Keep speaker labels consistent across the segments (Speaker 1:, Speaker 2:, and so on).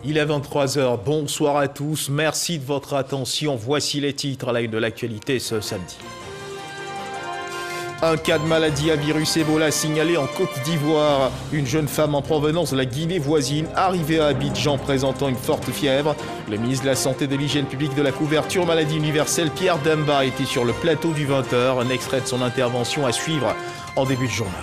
Speaker 1: Il est 23 h. Bonsoir à tous. Merci de votre attention. Voici les titres à la une de l'actualité ce samedi. Un cas de maladie à virus Ebola signalé en Côte d'Ivoire. Une jeune femme en provenance de la Guinée voisine arrivée à Abidjan présentant une forte fièvre. Le ministre de la Santé et de l'Hygiène publique de la couverture maladie universelle, Pierre Demba, était sur le plateau du 20h. Un extrait de son intervention à suivre en début de journal.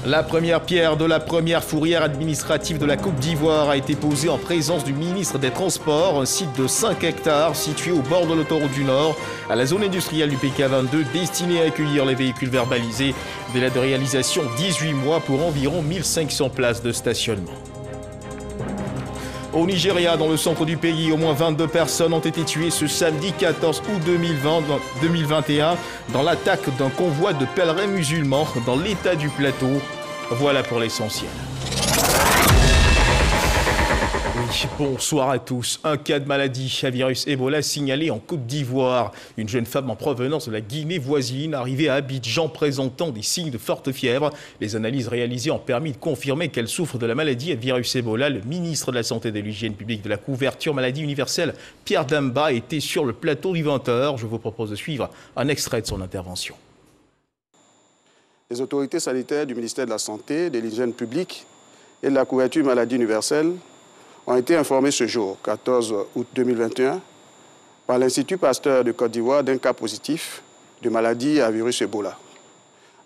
Speaker 1: La première pierre de la première fourrière administrative de la Côte d'Ivoire a été posée en présence du ministre des Transports, un site de 5 hectares situé au bord de l'autoroute du Nord, à la zone industrielle du PK22, destiné à accueillir les véhicules verbalisés. Délai de réalisation 18 mois pour environ 1500 places de stationnement. Au Nigeria, dans le centre du pays, au moins 22 personnes ont été tuées ce samedi 14 août 2021 dans l'attaque d'un convoi de pèlerins musulmans dans l'état du Plateau. Voilà pour l'essentiel. Oui, bonsoir à tous. Un cas de maladie à virus Ebola signalé en Côte d'Ivoire. Une jeune femme en provenance de la Guinée voisine arrivée à Abidjan présentant des signes de forte fièvre. Les analyses réalisées ont permis de confirmer qu'elle souffre de la maladie à virus Ebola. Le ministre de la Santé et de l'Hygiène publique de la couverture maladie universelle, Pierre Demba, était sur le plateau du 20h. Je vous propose de suivre un extrait de son intervention.
Speaker 2: Les autorités sanitaires du ministère de la Santé, de l'Hygiène publique et de la couverture maladie universelle ont été informés ce jour, 14 août 2021, par l'Institut Pasteur de Côte d'Ivoire d'un cas positif de maladie à virus Ebola.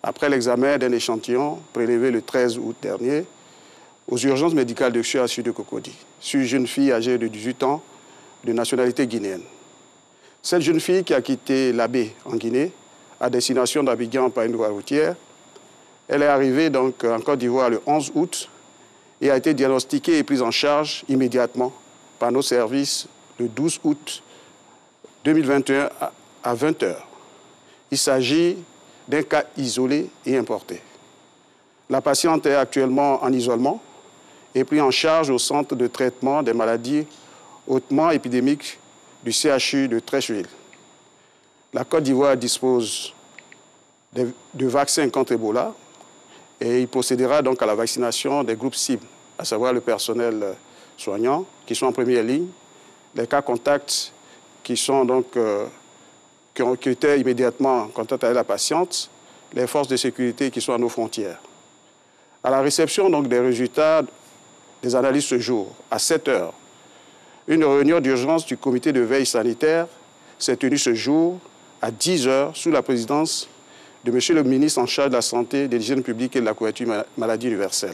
Speaker 2: Après l'examen d'un échantillon prélevé le 13 août dernier aux urgences médicales de CHU de Cocody, sur une jeune fille âgée de 18 ans de nationalité guinéenne. Cette jeune fille qui a quitté l'Abbé en Guinée à destination d'Abidjan par une voie routière, elle est arrivée donc en Côte d'Ivoire le 11 août et a été diagnostiquée et prise en charge immédiatement par nos services le 12 août 2021 à 20 h. Il s'agit d'un cas isolé et importé. La patiente est actuellement en isolement et prise en charge au centre de traitement des maladies hautement épidémiques du CHU de Treichville. La Côte d'Ivoire dispose de vaccins contre Ebola et il procédera donc à la vaccination des groupes cibles, à savoir le personnel soignant qui sont en première ligne, les cas contacts qui étaient immédiatement en contact avec la patiente, les forces de sécurité qui sont à nos frontières. À la réception donc des résultats des analyses ce jour, à 7 h, une réunion d'urgence du comité de veille sanitaire s'est tenue ce jour à 10 h sous la présidence de M. le ministre en charge de la Santé, de l'Hygiène publique et de la couverture maladie universelle.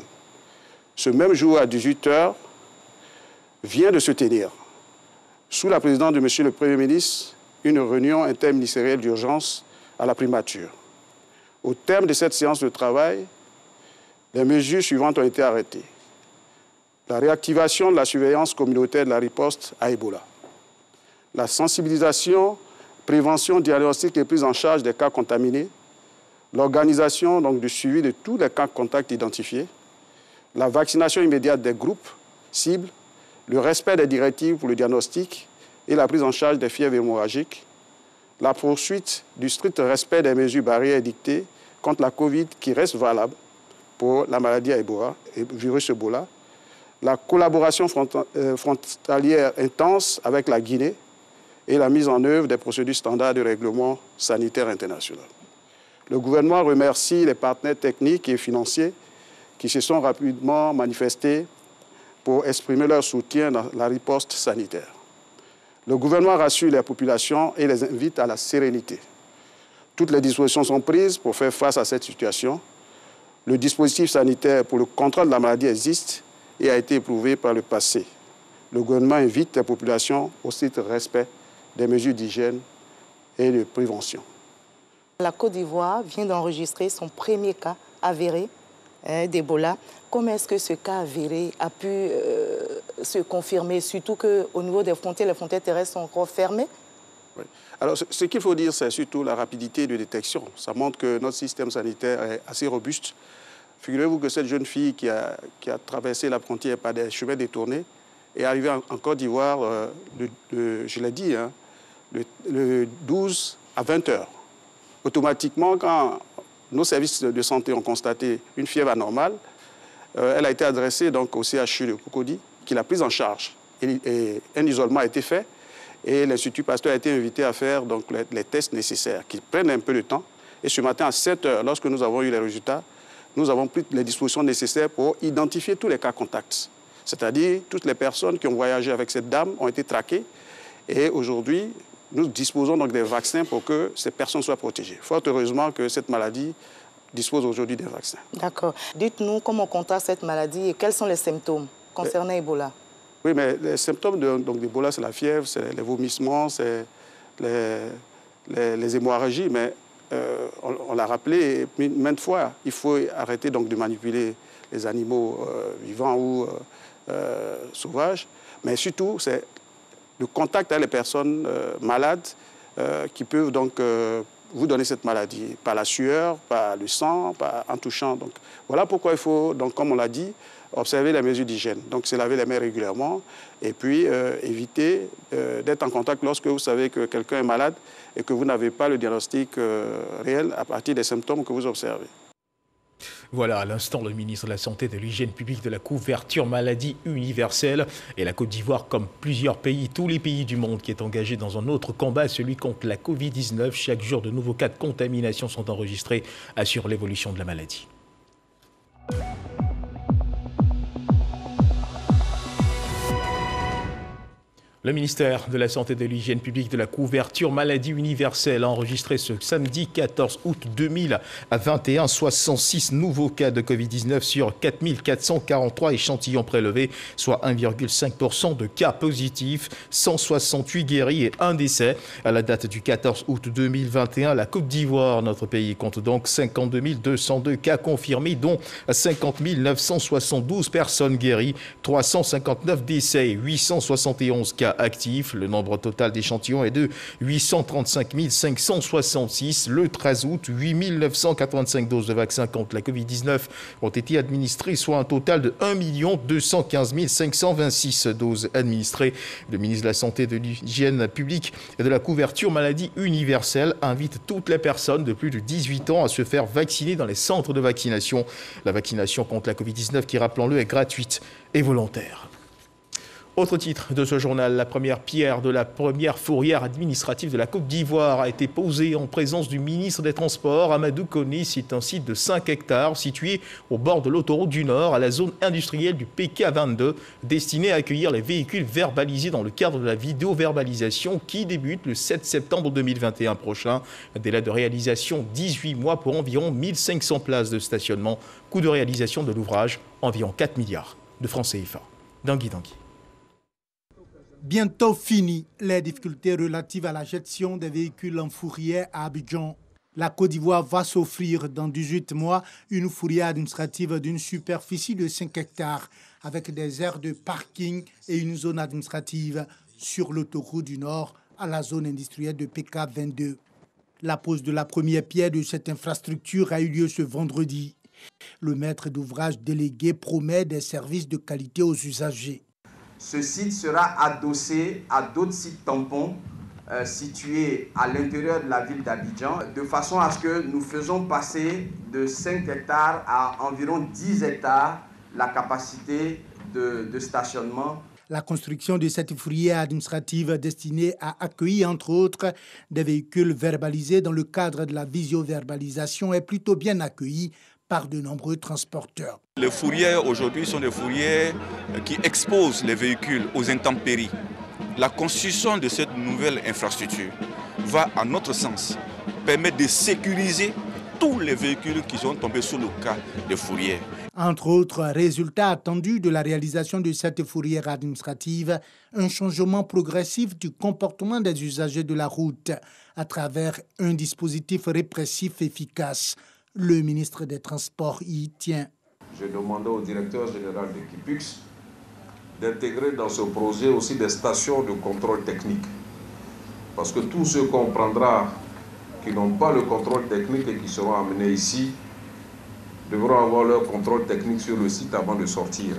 Speaker 2: Ce même jour, à 18 h, vient de se tenir, sous la présidence de M. le Premier ministre, une réunion interministérielle d'urgence à la primature. Au terme de cette séance de travail, les mesures suivantes ont été arrêtées. La réactivation de la surveillance communautaire de la riposte à Ebola. La sensibilisation, prévention, diagnostic et prise en charge des cas contaminés. L'organisation donc du suivi de tous les cas contacts identifiés, la vaccination immédiate des groupes cibles, le respect des directives pour le diagnostic et la prise en charge des fièvres hémorragiques, la poursuite du strict respect des mesures barrières dictées contre la Covid qui reste valable pour la maladie à Ebola et le virus Ebola, la collaboration frontalière intense avec la Guinée et la mise en œuvre des procédures standards de règlement sanitaire international. Le gouvernement remercie les partenaires techniques et financiers qui se sont rapidement manifestés pour exprimer leur soutien dans la riposte sanitaire. Le gouvernement rassure les populations et les invite à la sérénité. Toutes les dispositions sont prises pour faire face à cette situation. Le dispositif sanitaire pour le contrôle de la maladie existe et a été éprouvé par le passé. Le gouvernement invite les populations au strict respect des mesures d'hygiène et de prévention.
Speaker 3: La Côte d'Ivoire vient d'enregistrer son premier cas avéré d'Ebola. Comment est-ce que ce cas avéré a pu se confirmer, surtout qu'au niveau des frontières, les frontières terrestres sont encore fermées?
Speaker 2: Oui. Alors, ce qu'il faut dire, c'est surtout la rapidité de détection. Ça montre que notre système sanitaire est assez robuste. Figurez-vous que cette jeune fille qui a traversé la frontière par des chemins détournés est arrivée en Côte d'Ivoire, je l'ai dit, hein, le 12 à 20 h. Automatiquement, quand nos services de santé ont constaté une fièvre anormale, elle a été adressée donc, au CHU de Cocody, qui l'a prise en charge. Et un isolement a été fait et l'Institut Pasteur a été invité à faire donc, les tests nécessaires, qui prennent un peu de temps. Et ce matin, à 7 h, lorsque nous avons eu les résultats, nous avons pris les dispositions nécessaires pour identifier tous les cas contacts. C'est-à-dire, toutes les personnes qui ont voyagé avec cette dame ont été traquées. Et aujourd'hui, nous disposons donc des vaccins pour que ces personnes soient protégées. Fort heureusement que cette maladie dispose aujourd'hui des vaccins. D'accord.
Speaker 3: Dites-nous comment on contracte cette maladie et quels sont les symptômes concernant Ebola.
Speaker 2: Oui, mais les symptômes d'Ebola, c'est la fièvre, c'est les vomissements, c'est les hémorragies. Mais on l'a rappelé maintes fois, il faut arrêter donc, de manipuler les animaux vivants ou sauvages. Mais surtout, c'est le contact avec les personnes malades qui peuvent donc vous donner cette maladie, par la sueur, par le sang, en touchant. Donc, voilà pourquoi il faut, donc, comme on l'a dit, observer les mesures d'hygiène. Donc, se laver les mains régulièrement et puis éviter d'être en contact lorsque vous savez que quelqu'un est malade et que vous n'avez pas le diagnostic réel à partir des symptômes que vous observez.
Speaker 1: Voilà, à l'instant, le ministre de la Santé et de l'Hygiène publique de la couverture maladie universelle. Et la Côte d'Ivoire, comme plusieurs pays, tous les pays du monde, qui est engagé dans un autre combat, celui contre la Covid-19. Chaque jour, de nouveaux cas de contamination sont enregistrés, assure l'évolution de la maladie. Le ministère de la Santé et de l'Hygiène publique de la couverture maladie universelle a enregistré ce samedi 14 août 2021 66 nouveaux cas de Covid-19 sur 4443 échantillons prélevés, soit 1,5% de cas positifs, 168 guéris et un décès. À la date du 14 août 2021, la Côte d'Ivoire, notre pays, compte donc 52 202 cas confirmés, dont 50 972 personnes guéries, 359 décès et 871 cas actifs. Le nombre total d'échantillons est de 835 566. Le 13 août, 8 985 doses de vaccins contre la Covid-19 ont été administrées, soit un total de 1 215 526 doses administrées. Le ministre de la Santé et de l'Hygiène publique et de la couverture maladie universelle invite toutes les personnes de plus de 18 ans à se faire vacciner dans les centres de vaccination. La vaccination contre la Covid-19, qui, rappelons-le, est gratuite et volontaire. Autre titre de ce journal, la première pierre de la première fourrière administrative de la Côte d'Ivoire a été posée en présence du ministre des Transports, Amadou Koni. C'est un site de 5 hectares situé au bord de l'autoroute du Nord, à la zone industrielle du PK22, destiné à accueillir les véhicules verbalisés dans le cadre de la vidéo-verbalisation qui débute le 7 septembre 2021 prochain. Un délai de réalisation 18 mois pour environ 1500 places de stationnement. Coût de réalisation de l'ouvrage, environ 4 milliards de francs CFA. Dangui.
Speaker 4: Bientôt fini les difficultés relatives à la gestion des véhicules en fourrière à Abidjan. La Côte d'Ivoire va s'offrir dans 18 mois une fourrière administrative d'une superficie de 5 hectares avec des aires de parking et une zone administrative sur l'autoroute du Nord à la zone industrielle de PK22. La pose de la première pierre de cette infrastructure a eu lieu ce vendredi. Le maître d'ouvrage délégué promet des services de qualité aux usagers.
Speaker 5: Ce site sera adossé à d'autres sites tampons situés à l'intérieur de la ville d'Abidjan, de façon à ce que nous faisons passer de 5 hectares à environ 10 hectares la capacité de stationnement.
Speaker 4: La construction de cette fourrière administrative destinée à accueillir, entre autres, des véhicules verbalisés dans le cadre de la visio-verbalisation est plutôt bien accueillie par de nombreux transporteurs.
Speaker 6: Les fourrières aujourd'hui sont des fourrières qui exposent les véhicules aux intempéries. La construction de cette nouvelle infrastructure va, à notre sens, permettre de sécuriser tous les véhicules qui sont tombés sous le cas de fourrières.
Speaker 4: Entre autres résultats attendus de la réalisation de cette fourrière administrative, un changement progressif du comportement des usagers de la route à travers un dispositif répressif efficace. Le ministre des Transports y tient.
Speaker 7: J'ai demandé au directeur général de Kipux d'intégrer dans ce projet aussi des stations de contrôle technique. Parce que tous ceux qu'on prendra qui n'ont pas le contrôle technique et qui seront amenés ici devront avoir leur contrôle technique sur le site avant de sortir.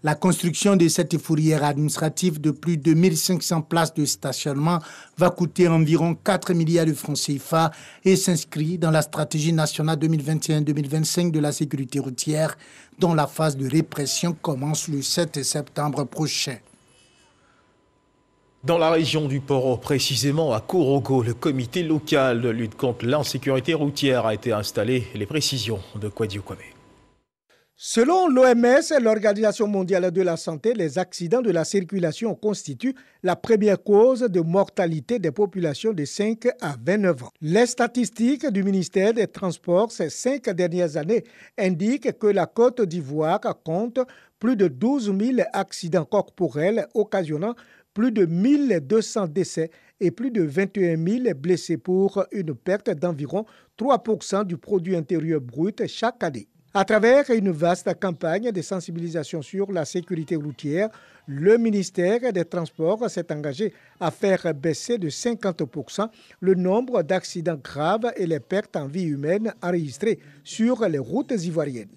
Speaker 4: La construction de cette fourrière administrative de plus de 1500 places de stationnement va coûter environ 4 milliards de francs CFA et s'inscrit dans la stratégie nationale 2021-2025 de la sécurité routière, dont la phase de répression commence le 7 septembre prochain.
Speaker 1: Dans la région du Poro, précisément à Korogo, le comité local de lutte contre l'insécurité routière a été installé. Les précisions de Kwadio Kwame.
Speaker 8: Selon l'OMS, l'Organisation mondiale de la santé, les accidents de la circulation constituent la première cause de mortalité des populations de 5 à 29 ans. Les statistiques du ministère des Transports ces 5 dernières années indiquent que la Côte d'Ivoire compte plus de 12 000 accidents corporels occasionnant plus de 1200 décès et plus de 21 000 blessés pour une perte d'environ 3% du produit intérieur brut chaque année. À travers une vaste campagne de sensibilisation sur la sécurité routière, le ministère des Transports s'est engagé à faire baisser de 50% le nombre d'accidents graves et les pertes en vie humaine enregistrées sur les routes ivoiriennes.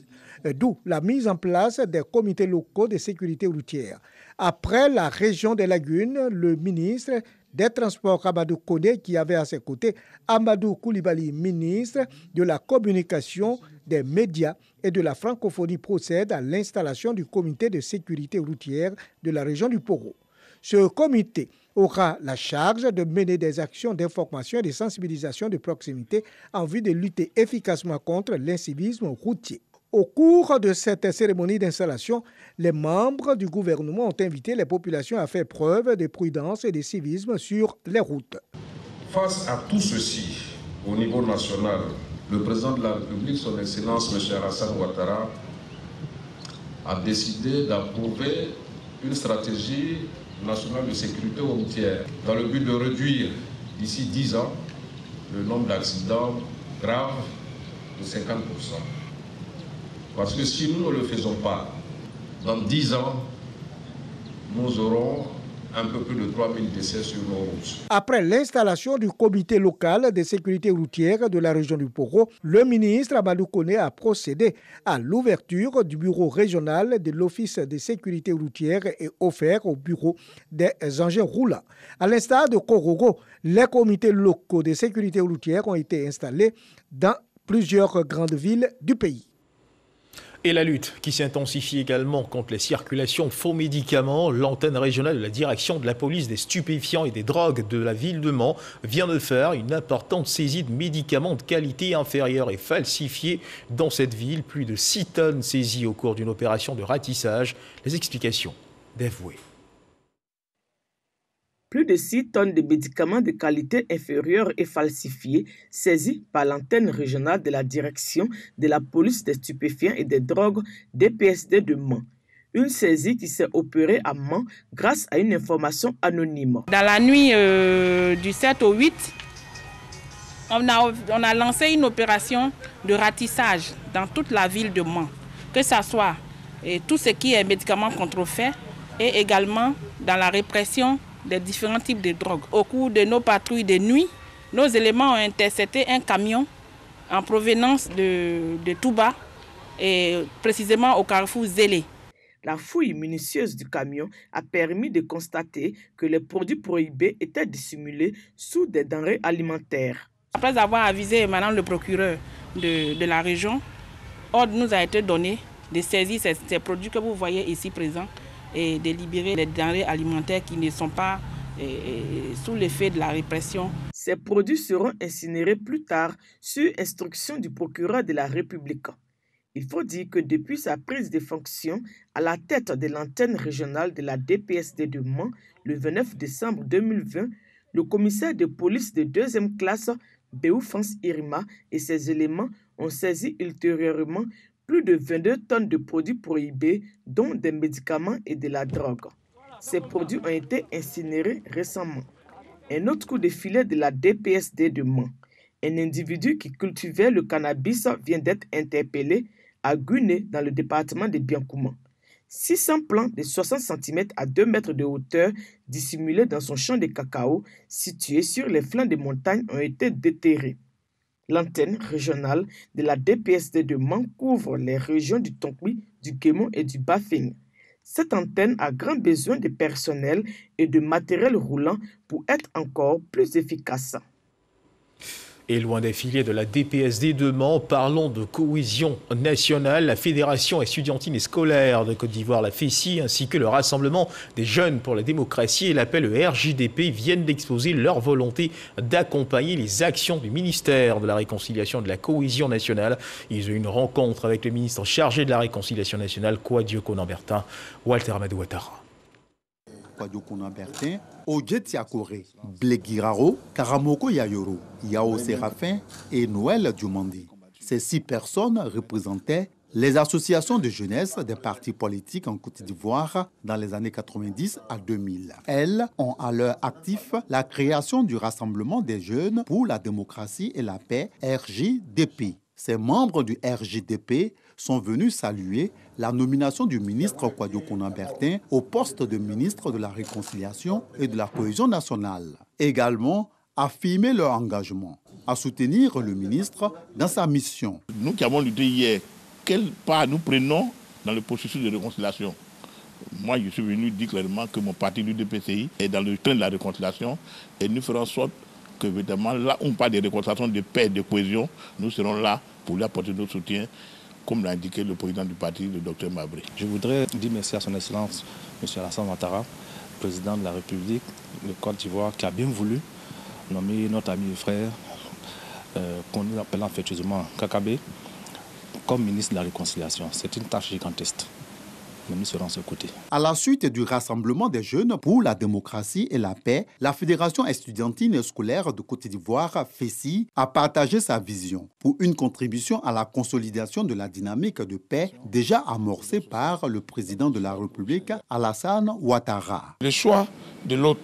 Speaker 8: D'où la mise en place des comités locaux de sécurité routière. Après la région des Lagunes, le ministre des Transports Amadou Kone, qui avait à ses côtés Amadou Koulibaly, ministre de la Communication, des médias et de la francophonie, procède à l'installation du comité de sécurité routière de la région du Poro. Ce comité aura la charge de mener des actions d'information et de sensibilisation de proximité en vue de lutter efficacement contre l'incivisme routier. Au cours de cette cérémonie d'installation, les membres du gouvernement ont invité les populations à faire preuve de prudence et de civisme sur les routes.
Speaker 7: Face à tout ceci, au niveau national, le président de la République, son Excellence M. Alassane Ouattara, a décidé d'approuver une stratégie nationale de sécurité routière dans le but de réduire d'ici 10 ans le nombre d'accidents graves de 50%. Parce que si nous ne le faisons pas, dans 10 ans, nous aurons un peu plus de 3000 décès sur nos routes.
Speaker 8: Après l'installation du comité local de sécurité routière de la région du Poro, le ministre Amadou Kone a procédé à l'ouverture du bureau régional de l'Office de sécurité routière et offert au bureau des engins roulants. À l'instar de Korogo, les comités locaux de sécurité routière ont été installés dans plusieurs grandes villes du pays.
Speaker 1: Et la lutte qui s'intensifie également contre les circulations faux médicaments. L'antenne régionale de la direction de la police des stupéfiants et des drogues de la ville de Mans vient de faire une importante saisie de médicaments de qualité inférieure et falsifiés dans cette ville. Plus de 6 tonnes saisies au cours d'une opération de ratissage. Les explications d'Evoué.
Speaker 9: Plus de 6 tonnes de médicaments de qualité inférieure et falsifiés saisis par l'antenne régionale de la direction de la police des stupéfiants et des drogues DPSD de Mans. Une saisie qui s'est opérée à Mans grâce à une information anonyme.
Speaker 10: Dans la nuit du 7 au 8, on a lancé une opération de ratissage dans toute la ville de Mans, que ce soit tout ce qui est médicaments contrefaits et également dans la répression des différents types de drogues. Au cours de nos patrouilles de nuit, nos éléments ont intercepté un camion en provenance de Touba et précisément au carrefour Zélé.
Speaker 9: La fouille minutieuse du camion a permis de constater que les produits prohibés étaient dissimulés sous des denrées alimentaires.
Speaker 10: Après avoir avisé maintenant le procureur de la région, ordre nous a été donné de saisir ces produits que vous voyez ici présents et de libérer les denrées alimentaires qui ne sont pas sous l'effet de la répression.
Speaker 9: Ces produits seront incinérés plus tard sur instruction du procureur de la République. Il faut dire que depuis sa prise de fonction à la tête de l'antenne régionale de la DPSD de Mans le 29 décembre 2020, le commissaire de police de 2e classe, Béoufans Irima, et ses éléments ont saisi ultérieurement plus de 22 tonnes de produits prohibés, dont des médicaments et de la drogue. Ces produits ont été incinérés récemment. Un autre coup de filet de la DPSD de Mans. Un individu qui cultivait le cannabis vient d'être interpellé à Guné, dans le département de Biancouma. 600 plants de 60 cm à 2 mètres de hauteur dissimulés dans son champ de cacao situé sur les flancs des montagnes ont été déterrés. L'antenne régionale de la DPSD de Mans couvre les régions du Tonkoui, du Kémon et du Bafing. Cette antenne a grand besoin de personnel et de matériel roulant pour être encore plus efficace.
Speaker 1: Et loin des filets de la DPSD de Mans, parlons de cohésion nationale. La Fédération estudiantine et scolaire de Côte d'Ivoire, la FESI, ainsi que le Rassemblement des jeunes pour la démocratie et l'appel RJDP viennent d'exposer leur volonté d'accompagner les actions du ministère de la Réconciliation et de la Cohésion nationale. Ils ont eu une rencontre avec le ministre chargé de la Réconciliation nationale, Kouadio Konambertin, Walter Amadou Ouattara.
Speaker 11: Kouadio Konambertin, Odjet Yakore, Bleguiraro, Karamoko Yayoro, Yao Séraphin et Noël Diomandi. Ces 6 personnes représentaient les associations de jeunesse des partis politiques en Côte d'Ivoire dans les années 90 à 2000. Elles ont à leur actif la création du Rassemblement des jeunes pour la démocratie et la paix, RJDP. Ces membres du RJDP sont venus saluer la nomination du ministre Kouadio Konambertin au poste de ministre de la Réconciliation et de la Cohésion nationale. Également, affirmer leur engagement à soutenir le ministre dans sa mission.
Speaker 12: Nous qui avons lutté hier, quel pas nous prenons dans le processus de réconciliation? Moi, je suis venu dire clairement que mon parti, l'UDPCI, est dans le train de la réconciliation et nous ferons en sorte que, évidemment, là où on parle de réconciliation, de paix, de cohésion, nous serons là pour lui apporter notre soutien, comme l'a indiqué le président du parti, le Dr Mabré.
Speaker 13: Je voudrais dire merci à son Excellence, M. Alassane Ouattara, président de la République de Côte d'Ivoire, qui a bien voulu nommer notre ami et frère, qu'on nous appelle affectueusement Kakabe, comme ministre de la Réconciliation. C'est une tâche gigantesque. Mais nous serons à ce côté.
Speaker 11: À la suite du Rassemblement des jeunes pour la démocratie et la paix, la Fédération estudiantine et scolaire de Côte d'Ivoire, FESI, a partagé sa vision pour une contribution à la consolidation de la dynamique de paix déjà amorcée par le président de la République, Alassane Ouattara.
Speaker 12: Le choix de l'autre,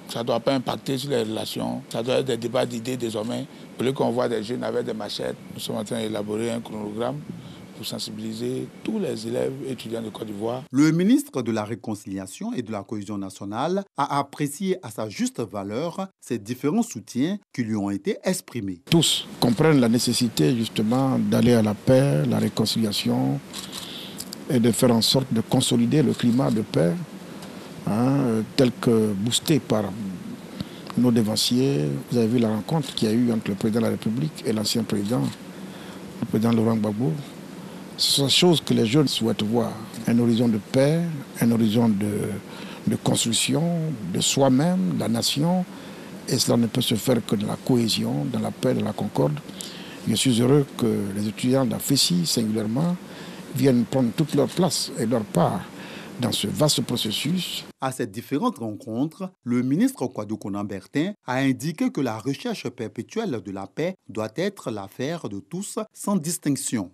Speaker 12: ça ne doit pas impacter sur les relations. Ça doit être des débats d'idées désormais. Au lieu qu'on voit des jeunes avec des machettes, nous sommes en train d'élaborer un chronogramme pour sensibiliser tous les élèves et étudiants de Côte d'Ivoire.
Speaker 11: Le ministre de la Réconciliation et de la Cohésion nationale a apprécié à sa juste valeur ces différents soutiens qui lui ont été exprimés.
Speaker 14: Tous comprennent la nécessité justement d'aller à la paix, la réconciliation et de faire en sorte de consolider le climat de paix, tel que boosté par nos dévanciers. Vous avez vu la rencontre qu'il y a eu entre le président de la République et l'ancien président, le président Laurent Gbagbo. Ce sont des choses que les jeunes souhaitent voir. Un horizon de paix, un horizon de construction de soi-même, de la nation. Et cela ne peut se faire que dans la cohésion, dans la paix, dans la concorde. Je suis heureux que les étudiants de la FESI, singulièrement, viennent prendre toute leur place et leur part dans ce vaste processus.
Speaker 11: À ces différentes rencontres, le ministre Kouadio Konambertin a indiqué que la recherche perpétuelle de la paix doit être l'affaire de tous sans distinction.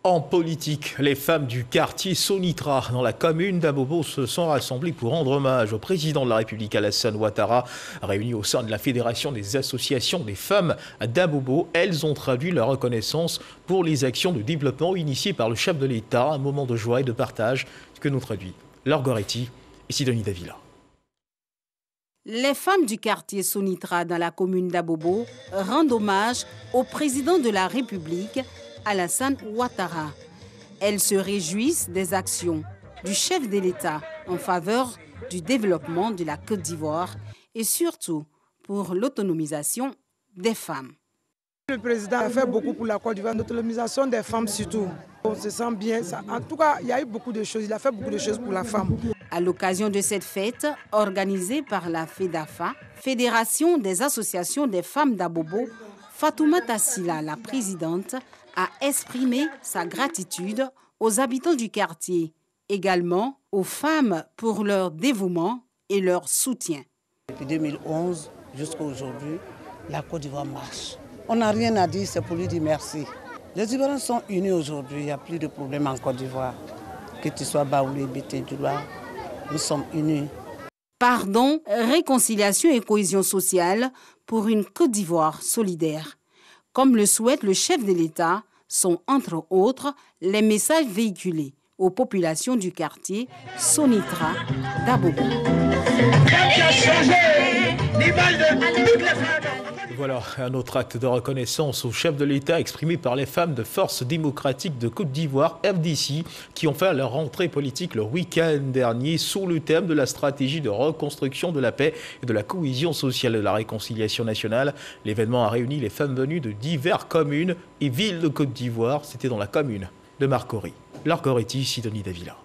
Speaker 1: En politique, les femmes du quartier Sonitra dans la commune d'Abobo se sont rassemblées pour rendre hommage au président de la République Alassane Ouattara. Réunies au sein de la Fédération des associations des femmes d'Abobo, elles ont traduit leur reconnaissance pour les actions de développement initiées par le chef de l'État, un moment de joie et de partage que nous traduit Laure Goretti et Sidonie Davila.
Speaker 15: Les femmes du quartier Sonitra dans la commune d'Abobo rendent hommage au président de la République Alassane Ouattara. Elles se réjouissent des actions du chef de l'État en faveur du développement de la Côte d'Ivoire et surtout pour l'autonomisation des femmes.
Speaker 16: Le président a fait beaucoup pour la Côte d'Ivoire, l'autonomisation des femmes surtout. On se sent bien. En tout cas, il y a eu beaucoup de choses. Il a fait beaucoup de choses pour la femme.
Speaker 15: À l'occasion de cette fête, organisée par la FEDAFA, Fédération des associations des femmes d'Abobo, Fatoumata Silla, la présidente, a exprimé sa gratitude aux habitants du quartier, également aux femmes pour leur dévouement et leur soutien.
Speaker 17: Depuis 2011 jusqu'à aujourd'hui, la Côte d'Ivoire marche. On n'a rien à dire, c'est pour lui dire merci. Les Ivoiriens sont unis aujourd'hui, il n'y a plus de problème en Côte d'Ivoire. Que tu sois Baoulé, Bété-Djoula, nous sommes unis.
Speaker 15: Pardon, réconciliation et cohésion sociale pour une Côte d'Ivoire solidaire. Comme le souhaite le chef de l'État, sont entre autres les messages véhiculés aux populations du quartier Sonitra d'Abobo.
Speaker 1: Voilà un autre acte de reconnaissance au chef de l'État exprimé par les femmes de Force démocratique de Côte d'Ivoire, FDC, qui ont fait leur rentrée politique le week-end dernier sous le thème de la stratégie de reconstruction de la paix et de la cohésion sociale et de la réconciliation nationale. L'événement a réuni les femmes venues de diverses communes et villes de Côte d'Ivoire. C'était dans la commune de Marcory. Largoretti, Sidonie Davila.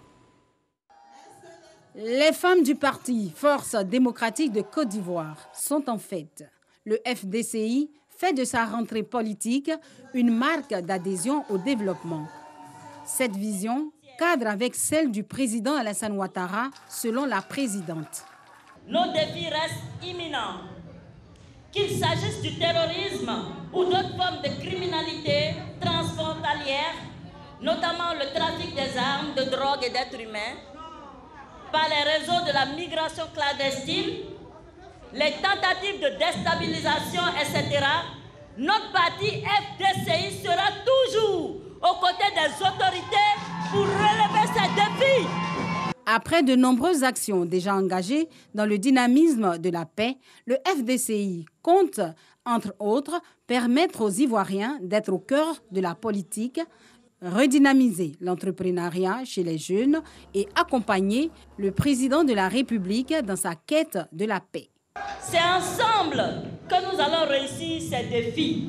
Speaker 15: Les femmes du parti Force démocratique de Côte d'Ivoire sont en fête. Le FDCI fait de sa rentrée politique une marque d'adhésion au développement. Cette vision cadre avec celle du président Alassane Ouattara, selon la présidente.
Speaker 18: Nos défis restent imminents. Qu'il s'agisse du terrorisme ou d'autres formes de criminalité transfrontalière, notamment le trafic des armes, de drogue et d'êtres humains, par les réseaux de la migration clandestine, les tentatives de déstabilisation, etc., notre parti FDCI sera toujours aux côtés des autorités pour relever ces défis.
Speaker 15: Après de nombreuses actions déjà engagées dans le dynamisme de la paix, le FDCI compte, entre autres, permettre aux Ivoiriens d'être au cœur de la politique, redynamiser l'entrepreneuriat chez les jeunes et accompagner le président de la République dans sa quête de la paix.
Speaker 18: C'est ensemble que nous allons réussir ces défis.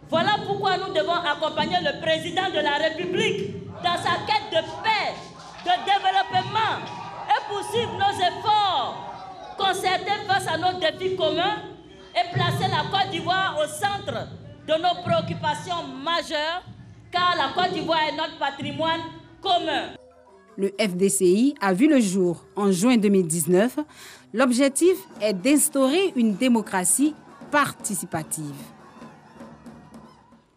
Speaker 18: Voilà pourquoi nous devons accompagner le président de la République dans sa quête de paix, de développement et poursuivre nos efforts concertés face à nos défis communs et placer la Côte d'Ivoire au centre de nos préoccupations majeures, car la Côte d'Ivoire est notre patrimoine commun.
Speaker 15: Le FDCI a vu le jour en juin 2019. L'objectif est d'instaurer une démocratie participative.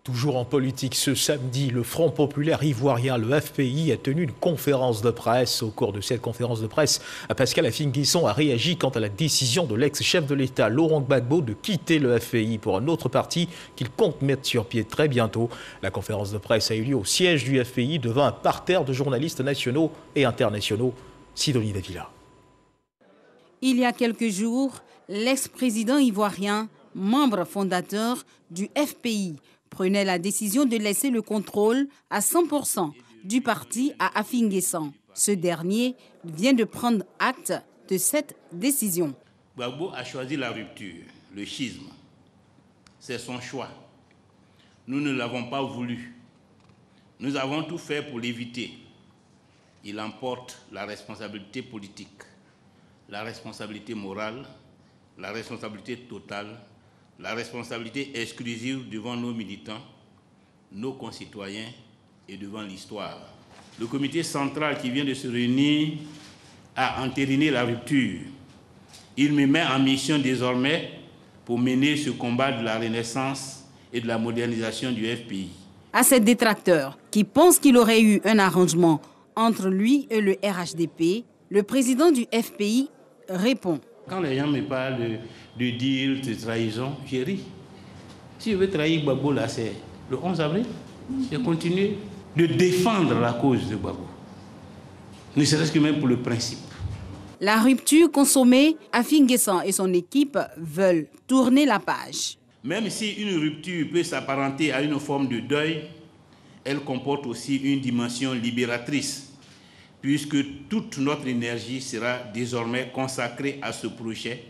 Speaker 1: Toujours en politique, ce samedi, le Front populaire ivoirien, le FPI, a tenu une conférence de presse. Au cours de cette conférence de presse, Pascal Affi-N'Guesson a réagi quant à la décision de l'ex-chef de l'État, Laurent Gbagbo, de quitter le FPI pour un autre parti qu'il compte mettre sur pied très bientôt. La conférence de presse a eu lieu au siège du FPI devant un parterre de journalistes nationaux et internationaux. Sidonie Davila.
Speaker 15: Il y a quelques jours, l'ex-président ivoirien, membre fondateur du FPI, prenait la décision de laisser le contrôle à 100% du parti à Affi-N'Guesson. Ce dernier vient de prendre acte de cette décision.
Speaker 19: Gbagbo a choisi la rupture, le schisme. C'est son choix. Nous ne l'avons pas voulu. Nous avons tout fait pour l'éviter. Il emporte la responsabilité politique, la responsabilité morale, la responsabilité totale, la responsabilité exclusive devant nos militants, nos concitoyens et devant l'histoire. Le comité central qui vient de se réunir a entériné la rupture. Il me met en mission désormais pour mener ce combat de la renaissance et de la modernisation du FPI.
Speaker 15: À ces détracteurs qui pensent qu'il aurait eu un arrangement entre lui et le RHDP, le président du FPI répond.
Speaker 19: Quand les gens me parlent de deal, de trahison, j'ai ri. Si je veux trahir Gbagbo, là, c'est le 11 avril. Je continue de défendre la cause de Gbagbo. Ne serait-ce que même pour le principe.
Speaker 15: La rupture consommée, Affi-N'Guesson et son équipe veulent tourner la page.
Speaker 19: Même si une rupture peut s'apparenter à une forme de deuil, elle comporte aussi une dimension libératrice, puisque toute notre énergie sera désormais consacrée à ce projet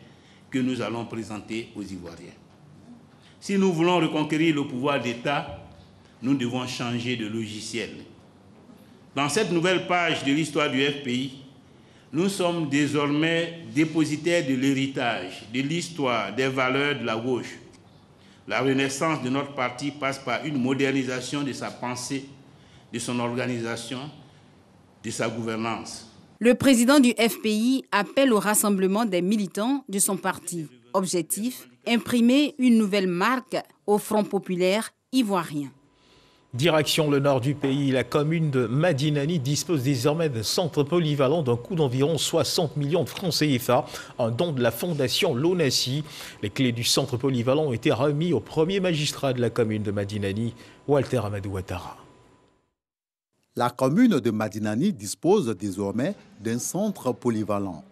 Speaker 19: que nous allons présenter aux Ivoiriens. Si nous voulons reconquérir le pouvoir d'État, nous devons changer de logiciel. Dans cette nouvelle page de l'histoire du FPI, nous sommes désormais dépositaires de l'héritage, de l'histoire, des valeurs de la gauche. La renaissance de notre parti passe par une modernisation de sa pensée, de son organisation, de sa gouvernance.
Speaker 15: Le président du FPI appelle au rassemblement des militants de son parti. Objectif, imprimer une nouvelle marque au Front populaire ivoirien.
Speaker 1: Direction le nord du pays, la commune de Madinani dispose désormais d'un centre polyvalent d'un coût d'environ 60 millions de francs CFA, un don de la fondation Lonassi. Les clés du centre polyvalent ont été remis au premier magistrat de la commune de Madinani, Walter Amadou Ouattara.
Speaker 11: La commune de Madinani dispose désormais d'un centre polyvalent.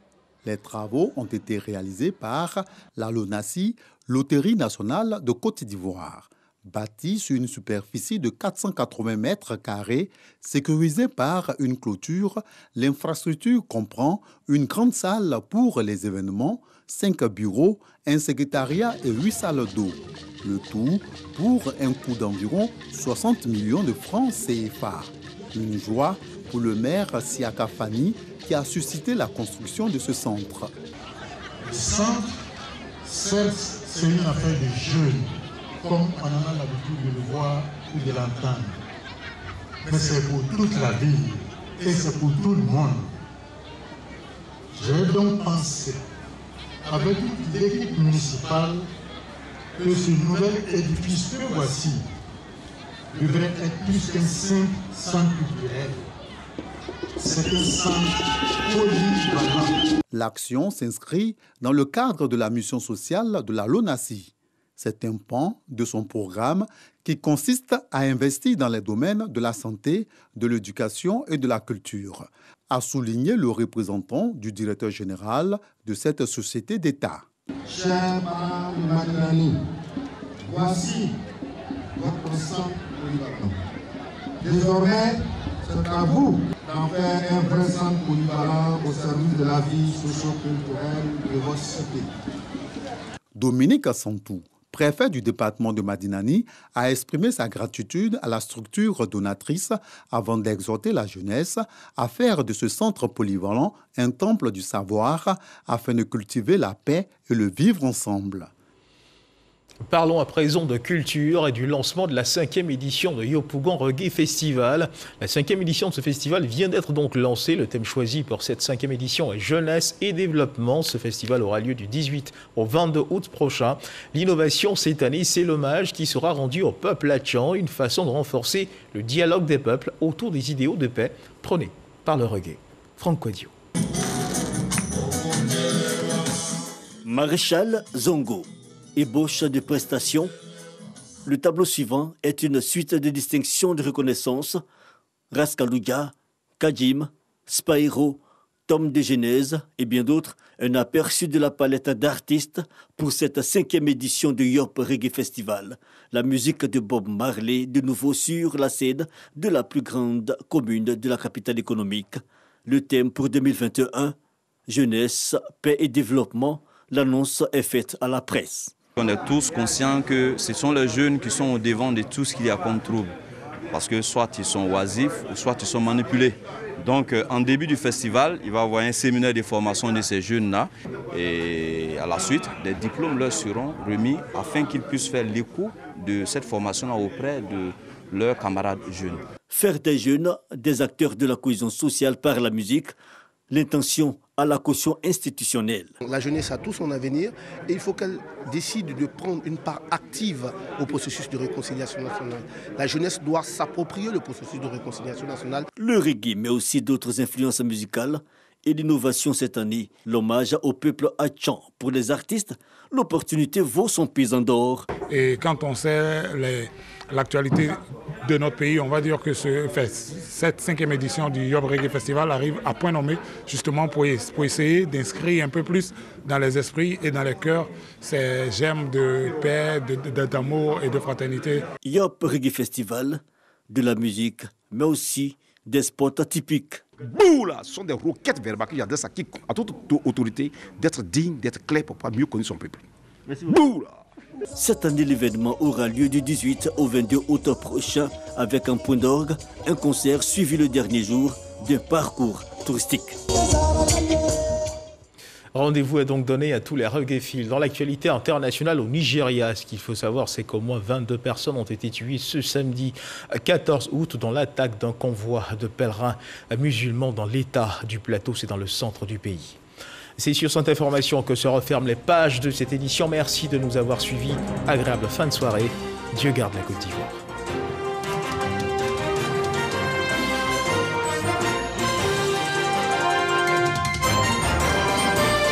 Speaker 11: Les travaux ont été réalisés par la Lonassi, Loterie nationale de Côte d'Ivoire. Bâtie sur une superficie de 480 mètres carrés, sécurisée par une clôture, l'infrastructure comprend une grande salle pour les événements, 5 bureaux, un secrétariat et 8 salles d'eau. Le tout pour un coût d'environ 60 millions de francs CFA. Une joie pour le maire Siaka Fani qui a suscité la construction de ce centre.
Speaker 20: Le centre, c'est une affaire de jeunes, comme on en a l'habitude de le voir ou de l'entendre. Mais c'est pour toute la ville et c'est pour tout le monde. J'ai donc pensé, avec l'équipe municipale, que ce nouvel édifice que voici devrait être plus qu'un simple centre culturel. C'est un centre polyvalent.
Speaker 11: L'action s'inscrit dans le cadre de la mission sociale de la LONASI. C'est un pan de son programme qui consiste à investir dans les domaines de la santé, de l'éducation et de la culture, a souligné le représentant du directeur général de cette société d'État.
Speaker 20: Cher Madame Madinani, voici votre centre polyvalent. Désormais, c'est à vous d'en faire un vrai centre polyvalent au service de la vie socio-culturelle de votre cité.
Speaker 11: Dominique Santou, préfet du département de Madinani, a exprimé sa gratitude à la structure donatrice avant d'exhorter la jeunesse à faire de ce centre polyvalent un temple du savoir afin de cultiver la paix et le vivre ensemble.
Speaker 1: Parlons à présent de culture et du lancement de la 5e édition de Yopougon Reggae Festival. La 5e édition de ce festival vient d'être donc lancée. Le thème choisi pour cette 5e édition est jeunesse et développement. Ce festival aura lieu du 18 au 22 août prochain. L'innovation cette année, c'est l'hommage qui sera rendu au peuple hatchan, une façon de renforcer le dialogue des peuples autour des idéaux de paix prônés par le reggae. Franck Quadio.
Speaker 21: Maréchal Zongo. Ébauche de prestations. Le tableau suivant est une suite de distinctions de reconnaissance. Raskalouga, Kajim, Spairo, Tom de Genèse et bien d'autres, un aperçu de la palette d'artistes pour cette 5e édition du Yop Reggae Festival. La musique de Bob Marley, de nouveau sur la scène de la plus grande commune de la capitale économique. Le thème pour 2021, jeunesse, paix et développement, l'annonce est faite à la presse.
Speaker 22: On est tous conscients que ce sont les jeunes qui sont au devant de tout ce qu'il y a comme trouble. Parce que soit ils sont oisifs, ou soit ils sont manipulés. Donc en début du festival, il va y avoir un séminaire de formation de ces jeunes-là. Et à la suite, des diplômes leur seront remis afin qu'ils puissent faire l'écho de cette formation-là auprès de leurs camarades jeunes.
Speaker 21: Faire des jeunes des acteurs de la cohésion sociale par la musique, l'intention à la caution institutionnelle.
Speaker 23: La jeunesse a tout son avenir et il faut qu'elle décide de prendre une part active au processus de réconciliation nationale. La jeunesse doit s'approprier le processus de réconciliation nationale.
Speaker 21: Le reggae, mais aussi d'autres influences musicales et l'innovation cette année. L'hommage au peuple hatchan. Pour les artistes, l'opportunité vaut son pesant d'or.
Speaker 24: Et quand on sait l'actualité de notre pays, on va dire que cette 5e édition du Yop Reggae Festival arrive à point nommé justement pour essayer d'inscrire un peu plus dans les esprits et dans les cœurs ces germes de paix, d'amour et de fraternité.
Speaker 21: Yop Reggae Festival, de la musique, mais aussi des spots typiques.
Speaker 25: Boula, ce sont des roquettes verbales qui adressent à toute autorité d'être digne, d'être clair pour pouvoir mieux connaître son peuple. Boula.
Speaker 21: Cette année, l'événement aura lieu du 18 au 22 août prochain avec un point d'orgue, un concert suivi le dernier jour d'un parcours touristique.
Speaker 1: Rendez-vous est donc donné à tous les reggaephiles. Dans l'actualité internationale au Nigeria, ce qu'il faut savoir, c'est qu'au moins 22 personnes ont été tuées ce samedi 14 août dans l'attaque d'un convoi de pèlerins musulmans dans l'état du Plateau, c'est dans le centre du pays. C'est sur cette information que se referment les pages de cette édition. Merci de nous avoir suivis. Agréable fin de soirée. Dieu garde la Côte d'Ivoire.